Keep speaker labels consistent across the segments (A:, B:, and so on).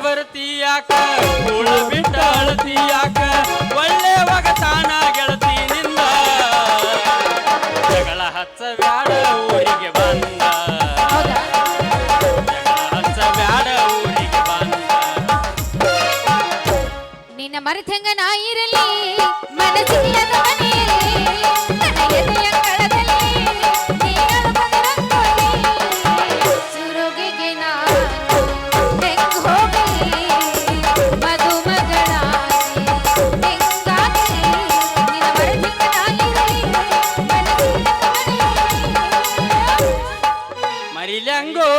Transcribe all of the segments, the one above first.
A: ಬರ್ತೀಯಾಕ ಕೂಳ ಬಿಟ್ಟ ಅಳತೀಯಾಕ ಒಳ್ಳೆ ಒಗತಾನ ಗೆಳತಿ ನಿಂದ ಜಗಳ ಹಚ್ಚ ಬ್ಯಾಡ ಊರಿಗೆ ಬಂದ ಜಗಳ ಹಚ್ಚ ಬ್ಯಾಡ ಊರಿಗೆ ಬಂದ
B: ನಿನ್ನ ಮರೆತಂಗ ನಾ ಇರಲಿ ಮನಸ್ಸಿಲ್ಲದ ಮನೆಯಲ್ಲಿ ನನ್ನ ಎದೆಯ ಕಳದಲ್ಲಿ ನೀನಳು ಬಂದರಂಗೋಲಿ ಸುರುಗಿಗೆ ನಾನು ಹೆಂಗ್ ಹೋಗಲಿ ಮಧುಮಗಳಾಗಿ ಹೆಂಗಾಗಿ ನಿನ್ನ ಮರೆತಂಗ ನಾ ಇರಲಿ ಮನಸ್ಸಿಲ್ಲದ ಮನೆಯಲ್ಲಿ
A: ಮರಿಲಂಗೋ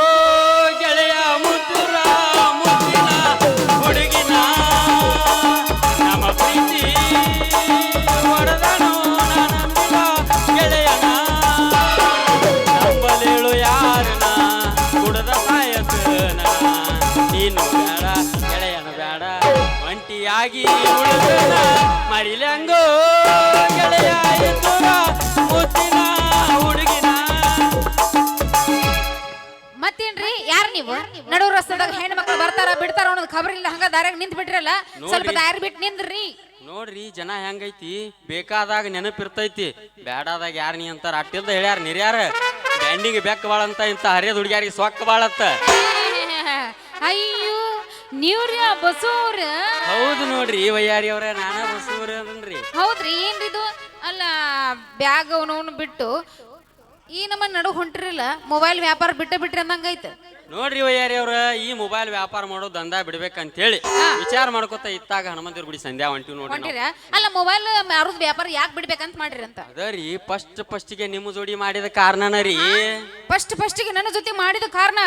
A: ಗೆಳೆಯ ಮುದ್ದುರ ಮುದ್ದಿನ ಹುಡುಗಿನ ನಮ್ಮ ಪ್ರೀತಿ ಹೊಡೆದನು ನಂಬಿದ ಗೆಳೆಯನ ನಂಬಲೇಳು ಯಾರನ ಕುಡದ ಸಾಯಸನ ನೀನು ಬೇಡ ಗೆಳೆಯನ ಬೇಡ ಒಂಟಿಯಾಗಿ ಉಳಿದನ ಮರಿಲಂಗೋ ಗೆಳೆಯ ಎದುರ ಮುದ್ದಿನ ಹುಡುಗಿನ
B: ಮತ್ತೇನ್ರಿ ಯಾರು ನೀವು ನಡು ರಸ್ತೆದಾಗ ಹೆಣ್ಣು ಮಕ್ಕಳು ಬರ್ತಾರ ಬಿಡ್ತಾರ ಅನ್ನೋದು ಖಬರ್ ಇಲ್ಲ ಹಂಗ ದಾರ್ಯಾಗ ನಿಂತ್ ಬಿಟ್ರಲ್ಲ ಸ್ವಲ್ಪ ದಾರಿ ಬಿಟ್ಟು ನಿಂದ್ರಿ
A: ನೋಡ್ರಿ ಜನ ಹೆಂಗೈತಿ ಬೇಕಾದಾಗ ನೆನಪಿರ್ತೈತಿ ಬ್ಯಾಡಾದಾಗ ಯಾರ ನೀ ಅಂತಾರ ಅಟ್ಟಿಲ್ದ ಹೇಳ್ಯಾರ ನಿರ್ಯಾರ ಬ್ಯಾಂಡಿಗೆ ಬೆಕ್ಕ ಬಾಳ ಅಂತ ಇಂತ ಹರಿಯದ ಹುಡುಗ್ಯಾರಿಗೆ ಸೊಕ್ಕ ಬಾಳತ್ತ
B: ಅಯ್ಯೋ ನೀವ್ರಿ ಆ ಬಸೂರ
A: ಹೌದು ನೋಡ್ರಿ ವಯ್ಯಾರಿ ಅವ್ರ ನಾನ ಬಸೂರ ಅದನ್ರಿ
B: ಹೌದ್ರಿ ಏನ್ರಿದು ಅಲ್ಲ ಬ್ಯಾಗ್ ಅವನವನು ಬಿಟ್ಟು ಈ ನಮ್ಮ ನಡು ಹೊಂಟ್ರಿಲ್ಲ ಮೊಬೈಲ್ ವ್ಯಾಪಾರ ಬಿಟ್ರಿ ಅಂದಂಗೈತೆ
A: ನೋಡ್ರಿ ವಯ್ಯಾರಿ ಅವ್ರ ಈ ಮೊಬೈಲ್ ವ್ಯಾಪಾರ ಮಾಡೋ ದಂಧ ಬಿಡ್ಬೇಕಂತ ಹೇಳಿ ವಿಚಾರ ಮಾಡ್ಕೊತ ಇತ್ತಾಗ ಹನುಮಂತಿರ್ ಗುಡಿ ಸಂಧ್ಯಾ ಹೊಂಟಿವ್ ನೋಡ್ರಿ
B: ಹೊಂಟಿರ ಅಲ್ಲ ಮೊಬೈಲ್ ಮಾರೋದ್ ವ್ಯಾಪಾರ ಯಾಕೆ ಬಿಡ್ಬೇಕಂತ ಮಾಡ್ರಿ ಅಂತ
A: ಅದರಿ ಫಸ್ಟಿಗೆ ನಿಮ್ಮ ಜೋಡಿ ಮಾಡಿದ ಕಾರಣನ ರೀ
B: ಫಸ್ಟಿಗೆ ನನ್ನ ಜೊತೆ ಮಾಡಿದ ಕಾರಣ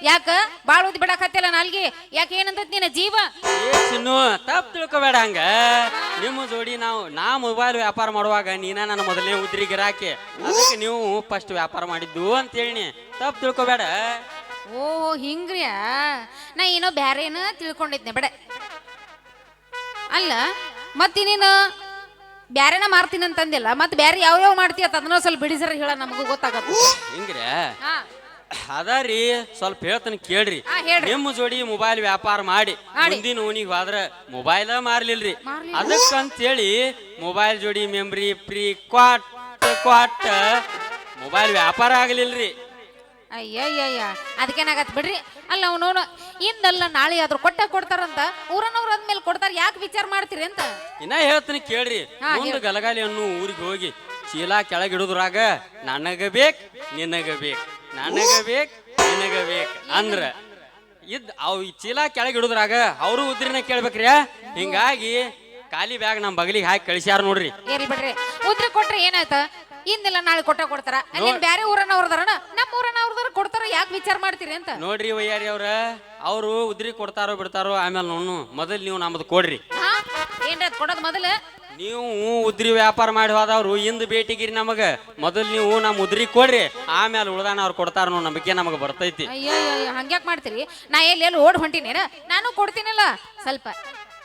B: ಯಾಕ ಬಾಳ ಓದಿ ಬಿಡಾಕತ್ತಿಲ್ಲ ನಾಲ್ಗೆ ಯಾಕೆ ಏನಂತ ನಿನ್ನ ಜೀವ
A: ಚಿನ್ನು ತಪ್ಪು ತಿಳ್ಕೊಬೇಡ ಹಂಗ ನಿಮ್ಮ ಜೋಡಿ ನಾ ಮೊಬೈಲ್ ವ್ಯಾಪಾರ ಮಾಡುವಾಗ ನೀನ ನನ್ನ ಮೊದಲನೇ ಉದ್ರಿ ಗಿರಾಕಿ ಅದಕ್ಕೆ ನೀವು ಫಸ್ಟ್ ವ್ಯಾಪಾರ ಮಾಡಿದ್ದು ಅಂತ ಹೇಳಿ ತಪ್ಪು ತಿಳ್ಕೊಬೇಡ
B: ಓ ಹಿಂಗ್ರಿಯ ನಾ ಏನೋ ಬ್ಯಾರೆ ಏನೋ ತಿಳ್ಕೊಂಡಿದ್ನೆ ಬೇಡ ಅಲ್ಲ ಮತ್ತ ನೀನು ಬ್ಯಾರೆನ ಮಾರ್ತೀನಿ ಅಂತಂದಿಲ್ಲ ಮತ್ ಬ್ಯಾರೆ ಯಾವ ಮಾಡ್ತೀಯ ಅದನ್ನ ಸ್ವಲ್ಪ ಬಿಡಿಸರ ಹೇಳ ನಮಗೂ ಗೊತ್ತಾಗತ್ತ
A: ಹಿಂಗ್ರಿ ಅದರಿ ಸ್ವಲ್ಪ ಹೇಳ್ತಾನೆ ಕೇಳ್ರಿ
B: ಹೇಳ್ರಿ.
A: ನಿಮ್ಮ ಜೋಡಿ ಮೊಬೈಲ್ ವ್ಯಾಪಾರ ಮಾಡಿ ಮುಂದಿನ ಓಣಿಗೆ ಹೋದ್ರ ಮೊಬೈಲ ಮಾರ್ಲಿಲ್ರಿ ಅದಕ್ಕಂತ ಹೇಳಿ ಮೊಬೈಲ್ ಜೋಡಿ ಮೆಮ್ರಿ ಫ್ರೀ ಕ್ವಾಟ್ ಮೊಬೈಲ್ ವ್ಯಾಪಾರ ಆಗ್ಲಿಲ್ರಿ
B: ಅಯ್ಯಯ್ಯಯ್ಯ ಅದಕ್ಕೇನಾಗತ್ ಬಿಡ್ರಿ ಅಲ್ಲ ಅವನವನು ಇಂದಲ್ಲ ನಾಳೆ ಆದ್ರೂ ಕೊಡ್ತಾರಂತ ಊರನವ್ರ ಆದ್ಮೇಲೆ ಕೊಡ್ತಾರ ಯಾಕೆ ವಿಚಾರ ಮಾಡ್ತೀರಿ ಅಂತ
A: ಇನ್ನ ಹೇಳ್ತೀನಿ ಕೇಳ್ರಿ ಮುಂದ ಗಲಗಾಲಿ ಅನ್ನೋ ಊರಿಗೆ ಹೋಗಿ ಚೀಲ ಕೆಳಗಿಡುದ್ರಾಗ ನನಗ ಬೇಕ್ ನಿನಗ ಬೇಕ್ ನನಗ ಬೇಕ್ ನಿನಗ ಬೇಕ್ ಅಂದ್ರ ಅವ್ ಚೀಲ ಕೆಳಗಿಡುದ್ರಾಗ ಅವರು ಉದ್ರಿನ ಕೇಳ್ಬೇಕ್ರಿ ಹಿಂಗಾಗಿ ಖಾಲಿ ಬ್ಯಾಗ್ ನಮ್ ಬಗಲಿಗೆ ಹಾಕಿ ಕಳಿಸ್ಯಾರ ನೋಡ್ರಿ
B: ಏರಿ ಬಿಡ್ರಿ ಉದ್ರಿ ಕೊಟ್ರೆ ಏನಾಯ್ತ ಇಂದಿಲ್ಲ ನಾಳೆ ಕೊಡ್ತಾರ ಅಲ್ಲಿ ಬ್ಯಾರೆ ಊರನವ್ರದಾರಣ ನಮ್ಮ ಊರನವ್ರದಾರ ಕೊಡ್ತಾರ ಯಾಕೆ ವಿಚಾರ ಮಾಡ್ತೀರಿ ಅಂತ
A: ನೋಡ್ರಿ ವಯ್ಯಾರಿ ಅವರು ಉದ್ರಿ ಕೊಡ್ತಾರೋ ಬಿಡ್ತಾರೋ ಆಮೇಲೆ ನೋನು ಮೊದಲ್ ನೀವು ನಮ್ದು ಕೊಡ್ರಿ
B: ಏನ್ರ ಕೊಡೋದ್ ಮೊದಲ
A: ನೀವು ಉದ್ರಿ ವ್ಯಾಪಾರ ಮಾಡಿ ಹೋದವ್ರು ಇಂದ ಭೇಟಿಗಿರಿ ನಮಗ ಮೊದಲ್ ನೀವು ನಮ್ಮ ಉದ್ರಿ ಕೊಡ್ರಿ ಆಮೇಲೆ ಉಳ್ದಾನ ಅವ್ರು ಕೊಡ್ತಾರ ನಂಬಿಕೆ ನಮಗ ಬರ್ತೈತಿ
B: ಅಯ್ಯೋ ಹಂಗ್ಯಾಕ್ ಮಾಡ್ತೀರಿ ನಾ ಎಲ್ಲಿ ಓಡ್ ಹೊಂಟಿನೇನ ನಾನು ಕೊಡ್ತೀನಲ್ಲ ಸ್ವಲ್ಪ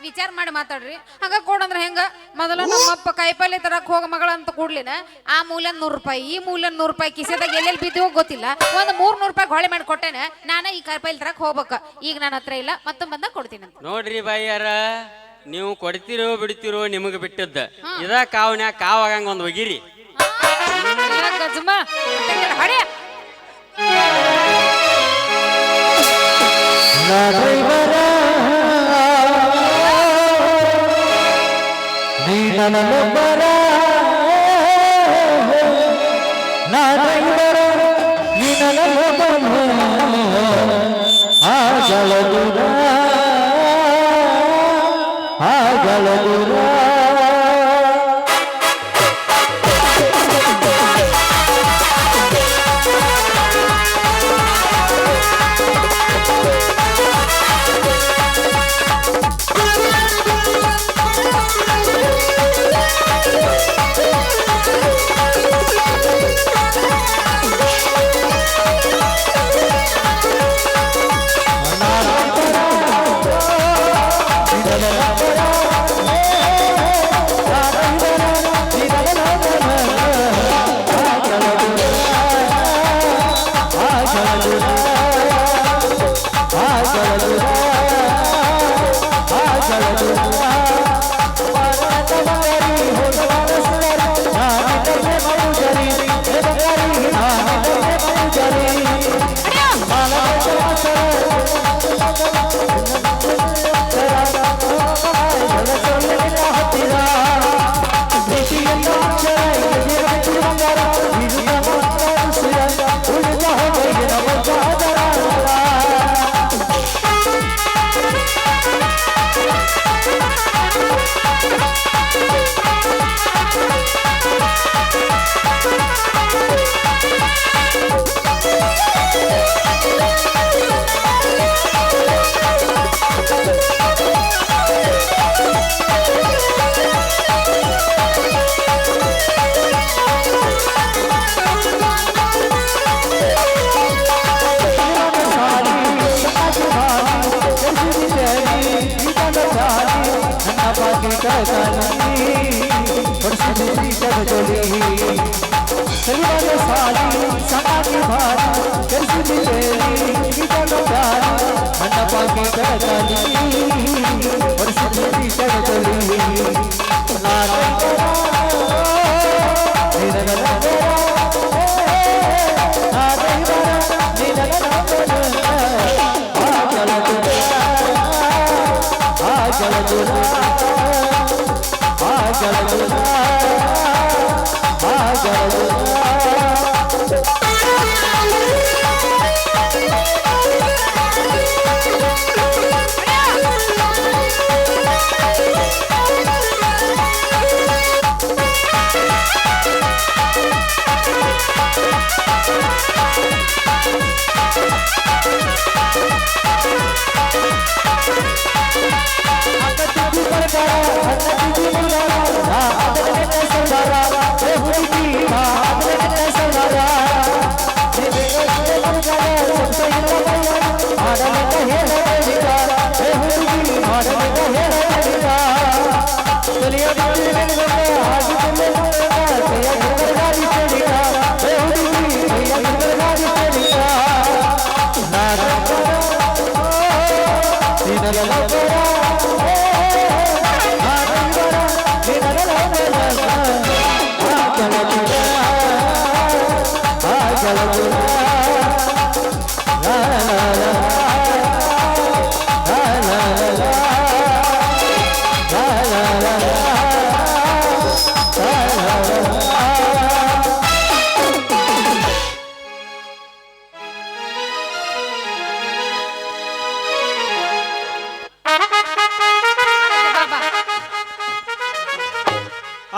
B: ವಿಚಾರ ಮಾಡಿ ಮಾತಾಡ್ರಿ ಹಂಗ ಕೊಡಂದ್ರ ಹೆಂಗ ಮೊದಲ ನಮ್ಮಪ್ಪ ಕಾಯಿಪಲ್ಲೆ ತರಕ್ ಹೋಗ ಮಗಳ ಅಂತ ಕೂಡ್ಲಿನ ಆ ಮೂಲ 100 ರೂಪಾಯಿ ಈ ಮೂಲ 100 ರೂಪಾಯಿ ಕಿಸೆದಾಗ ಎಲ್ಲೆಲ್ಲಿ ಬಿದ್ದೋ ಗೊತ್ತಿಲ್ಲ ಒಂದು 300 ರೂಪಾಯಿ ಹೊಳೆ ಮಾಡಿ ಕೊಟ್ಟೆನ ನಾನ ಈ ಕಾಯಿಪಲ್ಲೆ ತರಕ್ ಹೋಗ್ಬೇಕ ಈಗ ನನ್ನ ಹತ್ರ ಇಲ್ಲ ಮತ್ತೊಂದ್ ಬಂದಾಗ ಕೊಡ್ತೀನಿ ಅಂತ
A: ನೋಡ್ರಿ ಬಾಯ್ಯಾರ ನೀವು ಕೊಡ್ತಿರೋ ಬಿಡ್ತಿರೋ ನಿಮಗ ಬಿಟ್ಟದ್ದ ಇದ ಕಾವ್ನ್ಯಾಗ ಕಾವಾಗಂಗ ಒಂದ್ ಒಗಿರಿ
B: ಗಜಮ ಹಡೆ
C: ನೀನೊಬ್ಬರ ನಾನೊಬ್ಬರ ನೀನೊಬ್ಬರ ಆಗಲದುರ ಆಗಲದುರ ಕಾಲಿ ಹೊಡಿಸಿದ್ರಿ ಜಗಜೊಲಿ ಸರಿಯಾದ ಸಾಲಿ ಸಮಾಧಿ ಭಾರಿ ಕೆರಿಸಿದ್ರಿ ಪ್ಯಾರಿ ಮಂಟಪಾಗಿ ಬೆಳಕಾಲಿ ಹೊಡಿಸಿದ್ರಿ ಜಗಜೊಲಿ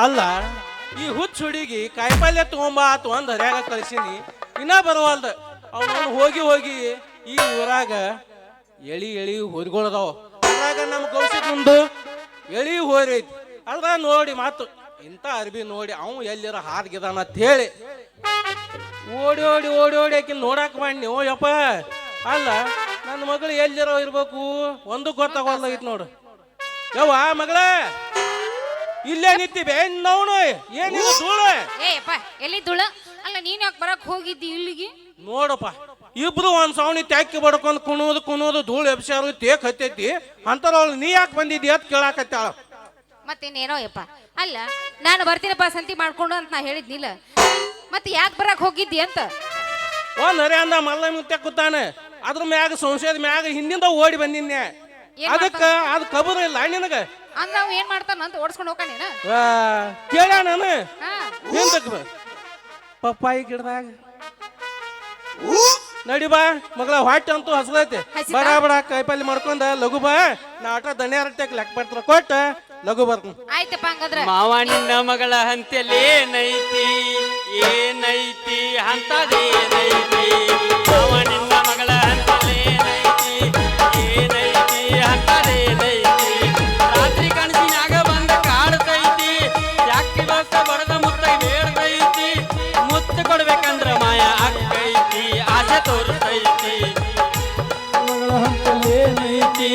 D: ಅಲ್ಲ ಈ ಹುಚ್ಚ ಹುಡುಗಿ ಕಾಯಿಪಲ್ಯ ತಗೊಂಬ ಆತು ಅಂದ್ ಹರ್ಯಾಗ ಕಳ್ಸೀನಿ ಇನ್ನ ಬರವಲ್ದ ಅವನು ಹೋಗಿ ಹೋಗಿ ಈ ಊರಾಗ ಎಳಿ ಎಳಿ ಹೊದ್ಗೊಳದಾವ ಅದ್ರಾಗ ನಮ್ಮ ಗೌಸಿಗೊಂದು ಎಳಿ ಹೋರಿ ಐತಿ ಅದ್ರ ನೋಡಿ ಮಾತು ಇಂಥ ಅರ್ಬಿ ನೋಡಿ ಅವ ಎಲ್ಲಿರ ಹಾದ್ಗಿದಾನ ಅಂತ ಹೇಳಿ ಓಡಿ ಓಡಿ ಓಡಿ ಓಡಿ ಆಕಿ ನೋಡಾಕ ಮಾಡಿ ಓ ಯಪ್ಪ ಅಲ್ಲ ನನ್ನ ಮಗಳು ಎಲ್ಲಿರೋ ಇರ್ಬೇಕು ಒಂದು ಗೊತ್ತಾಗೋಲ್ಲಾಗಿತ್ತು ನೋಡು ಯವ್ವ ಮಗಳ ಇಲ್ಲೇ ನಿಂತಿವೆ ನೋಡು ಏನಿಲ್ಲ ಧೂಳು
B: ಏಪ್ಪ ಎಲ್ಲಿ ಧೂಳು ಅಲ್ಲ ನೀನ್ ಯಾಕೆ ಬರಕ್ ಹೋಗಿದ್ದಿ ಇಲ್ಲಿಗೆ
D: ನೋಡಪ್ಪ ಇಬ್ರು ಒಂದ್ ಸೌಣಿ ತ್ಯಾಕಿ ಬಡ್ಕೊಂಡ್ ಕುಣೋದು ಧೂಳು ಎಬ್ಸ್ಯಾರು ತೇಕ್ ಹತ್ತೈತಿ ಅಂತಾರ ಅವಳು ನೀ ಯಾಕೆ ಬಂದಿದ್ದಿ ಅಂತ ಕೇಳಾಕತ್ತಾಳ
B: ಮತ್ತೇನೇನೋ ಯಪ್ಪ ಅಲ್ಲ ನಾನು ಬರ್ತೀನಪ್ಪ ಸಂತಿ ಮಾಡ್ಕೊಂಡು ಅಂತ ನಾ ಹೇಳಿದ್ನಿಲ್ಲ ಮತ್ತೆ ಯಾಕೆ ಬರಕ್ ಹೋಗಿದ್ದಿ ಅಂತ
D: ಒಂದ್ ಹರಿ ಅಂದ ಮಲ್ಲ ಮುತ್ಯ ಕೂತಾನೆ ಅದ್ರ ಮ್ಯಾಗ ಸಂಶಯದ ಮ್ಯಾಗ ಹಿಂದಿಂದ ಓಡಿ ಬಂದಿನ್ನೆ ಅದಕ್ಕ ಅದ್ ಕಬರ್ ಇಲ್ಲ ನಿನಗ
B: ಅಂದ್ರ ಅವ್ ಏನ್ ಮಾಡ್ತಾನ ಅಂತ ಓಡಿಸ್ಕೊಂಡು ಹೋಗಾನೇನ
D: ಕೇಳ ನಾನು ಹಿಂದಕ್ ಪಪ್ಪಾಯಿ ಗಿಡದಾಗ ನಡಿ ಬಾ ಮಗಳ ಹೊಟ್ಟೆ ಅಂತೂ ಹಸದೈತಿ ಬಡ ಬಡ ಕಾಯಿಪಲ್ಲೆ ಮಾಡ್ಕೊಂಡ ಲಘು ಬಾ ನಾ ಆಟ ದಣ್ಯಾರಟ್ಟೆಕ್ ಲೆಕ್ಕ ಬರ್ತಾರ ಕೊಟ್ಟ ಲಘು ಬರ್ತೀನಿ
B: ಆಯ್ತಪ್ಪ ಹಂಗಂದ್ರ
A: ಮಾವಣ್ಣ ಮಗಳ ಹಂತಲ್ಲಿ ಏನೈತಿ ಏನೈತಿ ಅಂತದೇನೈತಿ ಮಾವಣ್ಣ ಮಗಳ ಹಂತಲ್ಲಿ ಏನೈತಿ ಏನೈತಿ ಅಂತದೇನೈತಿ ರಾತ್ರಿ ಕನಸಿನಾಗ ಬಂದ ಕಾಡ್ತೈತಿ ಯಾಕೆ ಬಸ್ತ ಬಡದ ಮುತ್ತ ಬೇಡ್ತೈತಿ ಮುತ್ತ ಕೊಡ್ಬೇಕಂದ್ರ ಮಾಯ ಅಕ್ಕೈತಿ ಆಸೆ ತೋರ್ತೈತಿ ಮಗಳ ಹಂತಲ್ಲಿ ಏನೈತಿ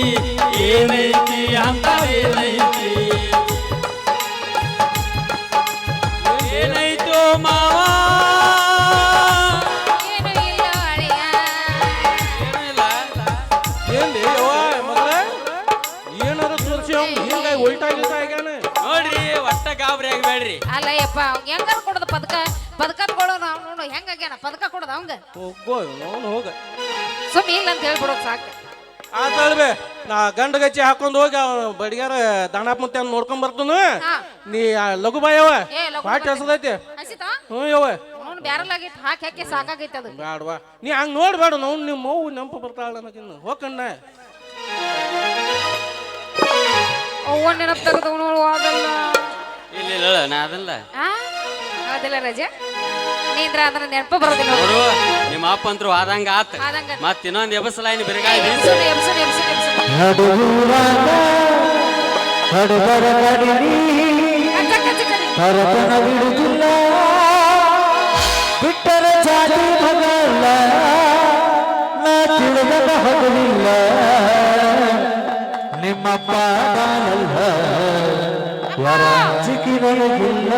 A: ಏನೈತಿ ಅಂತದೇನೈತಿ ಏನಾಯ್ತು ಮಾವ
B: ಏನು ಇಲ್ಲ ಅಳಿಯ
A: ಏನಿಲ್ಲ
D: ಏನ್ಲಿ ಯವ್ವ ಮಗಳ ಏನಾರ ತೋರ್ಸಿ ಹಿಂಗಾಗಿ ಉಲ್ಟಾಗಿಲ್ತಾ ಆಗ್ಯಾನ
A: ನೋಡ್ರಿ ಒಟ್ಟ ಗಾಬರಿ ಆಗಬೇಡ್ರಿ
B: ಅಲ್ಲ ಯಪ್ಪ ಹೆಂಗಾರ ಕೊಡೋದು ಪದಕ ಕೊಡೋದು ಅವ್ನು ನೋಡು ಹೆಂಗಾಗ್ಯಾನ ಪದಕ ಕೊಡೋದು ಅವಂಗ
D: ಹೋಗೋ ಅವನು ಹೋಗ
B: ಸುಮ್ಮನೆ ಇಲ್ಲ ಅಂತ ಹೇಳ್ಬಿಡೋದು ಸಾಕು
D: ಆತಳ್ಬೆ ನಾ ಗಂಡ ಗಚ್ಚಿ ಹಾಕೊಂಡ್ ಹೋಗಿ ಅವ್ನ ಬಡಿಗಾರ ದಾಣಪ್ಪ ಮುತ್ತೆ ನೋಡ್ಕೊಂಡ್ ಬರ್ತನು
B: ಹಾ
D: ನೀ ಲಘು ಬಾಯವ
B: ಏ ಲಘು
D: ಹೊಟ್ಟೆ ಹಸದೈತಿ
B: ಹಸಿತಾ
D: ಹ್ಞೂ ಯವ್ವ
B: ಅವ್ನು ಬ್ಯಾರಲಾಗಿತ್ತು ಹಾಕಿ ಹಾಕಿ ಸಾಕಾಗೈತೆ ಅದು
D: ಬ್ಯಾಡ್ವಾ ನೀ ಹಂಗ್ ನೋಡ್ಬೇಡ ನಾವು ನಿಮ್ಮ ಮಗು ನೆಂಪು ಬರ್ತಾಳ ನನಗಿನ್ನು ಹೋಗಣ್ಣ
B: ಅವ್ವ ನೆನಪು ತೆಗೆದು ನೋಡು ಅದಲ್ಲ
A: ಇಲ್ಲ ನಾ ಅದಲ್ಲ
B: ಆ ಹೌದಿಲ್ಲ ರಜೆ ನೀಂದ್ರ ಅಂದ್ರೆ ನೆನಪು ಬರೋದಿಲ್ಲ
A: ನೋಡು ನಿಮ್ಮ ಅಪ್ಪ ಅಂತರು ಆದಂಗ ಆತ
B: ಆದಂಗ
A: ಮತ್ ಇನ್ನೊಂದ್ ಎಬಸಲಾಯಿನ ಬೆರಗಾಯಿ
B: ಎಬ್ಸುಡು, ಎಬ್ಸುಡು, ಎಬ್ಸುಡು, ಎಬ್ಸುಡು.
C: ನಡುವೂರಾಗ ಹಡಬರ ಕಡಿನಿ
B: ಕಚ್ಚ, ಕಚ್ಚ, ಕಚ್ಚ.
C: ಹರತನ ಬಿಡುದಿಲ್ಲ ಬಿಟ್ಟರ ಜಾತಿ ಮಗಲ್ಲ ನಾ ತಿಳಿದ ಹಗಲಿಲ್ಲ ನಿಮ್ಮಪ್ಪ ನಾನಲ್ಲ ಯಾರ ಚಿಕ್ಕಿ ನನಗಿಲ್ಲ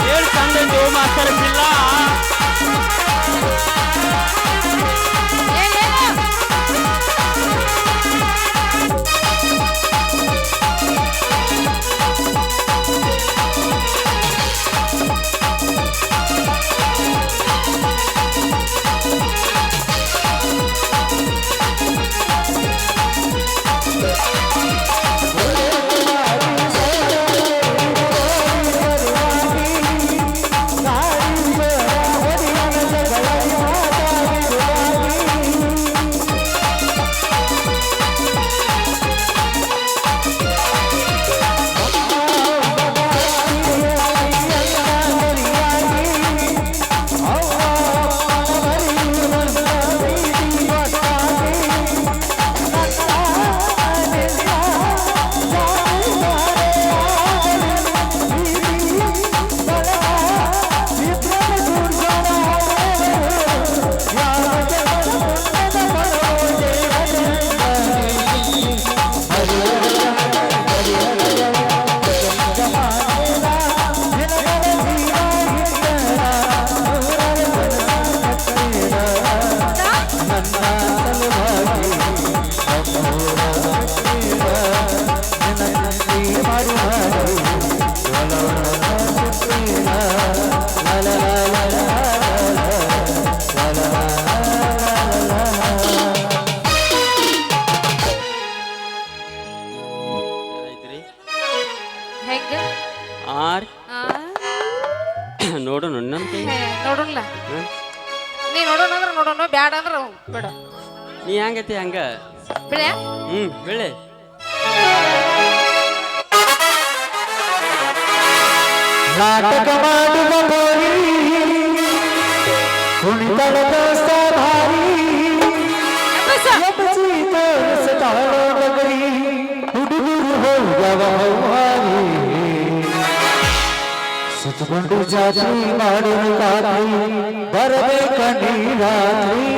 A: ಏನ್ ಚಂದ ಇದ್ದು ಮಾಸ್ತರ್ ಪಿಲ್ಲ ನೋಡು ನನ್ನಂತೆ
B: ನೋಡೋಣ ನೀ ನೋಡೋಣ ಅಂದ್ರೆ ನೋಡೋಣ ಬ್ಯಾಡ ಅಂದ್ರೆ ಬಿಡು
A: ನೀ ಹೆಂಗೈತಿ ಹಂಗ
B: ಬಿಳೆ
A: ಬೆಳೆ
C: ನಾಟಕ ಮಾಡುವ ಬೋರಿ ಕುಣಿತಳ ದೋಸ್ತ ಭಾರಿ ಎಬ್ಬಸಿ ತೋರಿಸತಾಳ ನಗರಿ ಹುಡುಗರು ಹೋಗವ ಹೌಹಾರಿ ಸುತ್ತಕೊಂಡು ಜಾತ್ರೆ ಮಾಡುವ ರಾತ್ರಿ ಬರಬೇಕಂಡಿ ರಾತ್ರಿ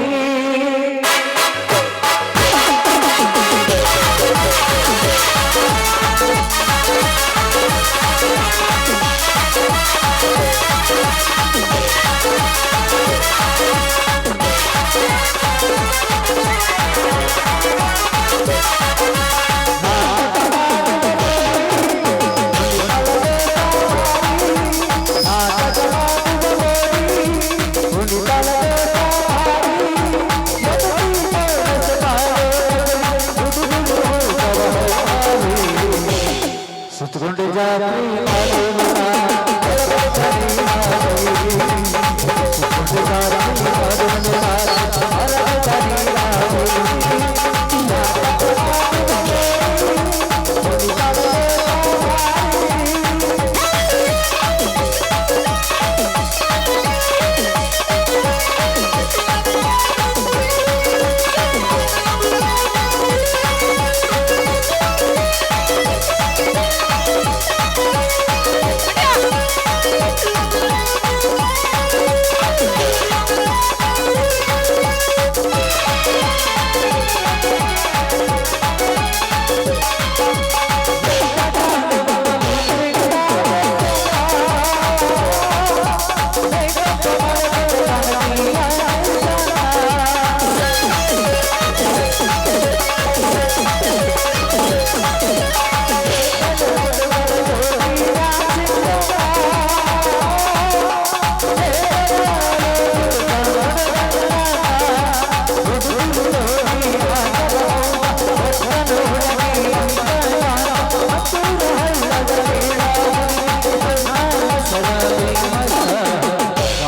C: ಸುತ್ತಕೊಂಡು ಜಾತ್ರೆ ಮಾಡುವ ಸುತ್ತಕೊಂಡು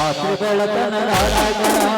C: ಜಾತ್ರೆ ಬೆಳತನ